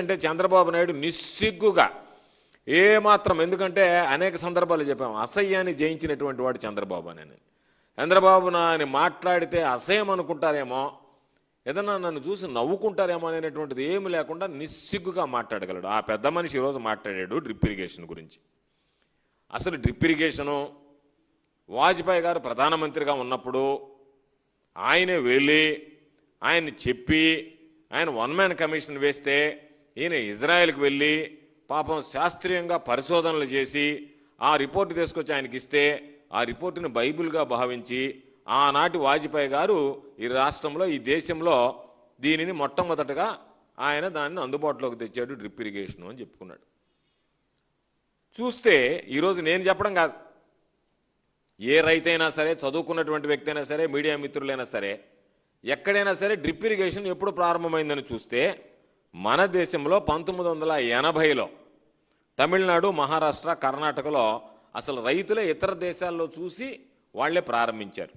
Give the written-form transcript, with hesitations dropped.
అంటే చంద్రబాబు నాయుడు నిస్సిగ్గుగా ఏమాత్రం, ఎందుకంటే అనేక సందర్భాలు చెప్పాము, అసహ్యాన్ని జయించినటువంటి వాడు చంద్రబాబు అని. చంద్రబాబు నాని మాట్లాడితే అసహ్యం అనుకుంటారేమో, ఏదన్నా నన్ను చూసి నవ్వుకుంటారేమో అనేటువంటిది ఏమి లేకుండా నిస్సిగ్గుగా మాట్లాడగలడు. ఆ పెద్ద మనిషి ఈరోజు మాట్లాడాడు డ్రిప్ ఇరిగేషన్ గురించి. అసలు డ్రిప్ ఇరిగేషను వాజ్పేయి గారు ప్రధానమంత్రిగా ఉన్నప్పుడు ఆయనే వెళ్ళి ఆయన్ని చెప్పి ఆయన వన్ మ్యాన్ కమిషన్ వేస్తే ఈయన ఇజ్రాయెల్కి వెళ్ళి పాపం శాస్త్రీయంగా పరిశోధనలు చేసి ఆ రిపోర్టు తీసుకొచ్చి ఆయనకి ఇస్తే ఆ రిపోర్టును బైబిల్గా భావించి ఆనాటి వాజ్పేయి గారు ఈ రాష్ట్రంలో, ఈ దేశంలో దీనిని మొట్టమొదటగా ఆయన దాన్ని అందుబాటులోకి తెచ్చాడు, డ్రిప్ ఇరిగేషన్ అని చెప్పుకున్నాడు. చూస్తే ఈరోజు నేను చెప్పడం కాదు, ఏ రైతైనా సరే, చదువుకున్నటువంటి వ్యక్తి అయినా సరే, మీడియా మిత్రులైనా సరే, ఎక్కడైనా సరే డ్రిప్ ఇరిగేషన్ ఎప్పుడు ప్రారంభమైందని చూస్తే మన దేశంలో 1980లో తమిళనాడు, మహారాష్ట్ర, కర్ణాటకలో అసలు రైతులే ఇతర దేశాల్లో చూసి వాళ్లే ప్రారంభించారు.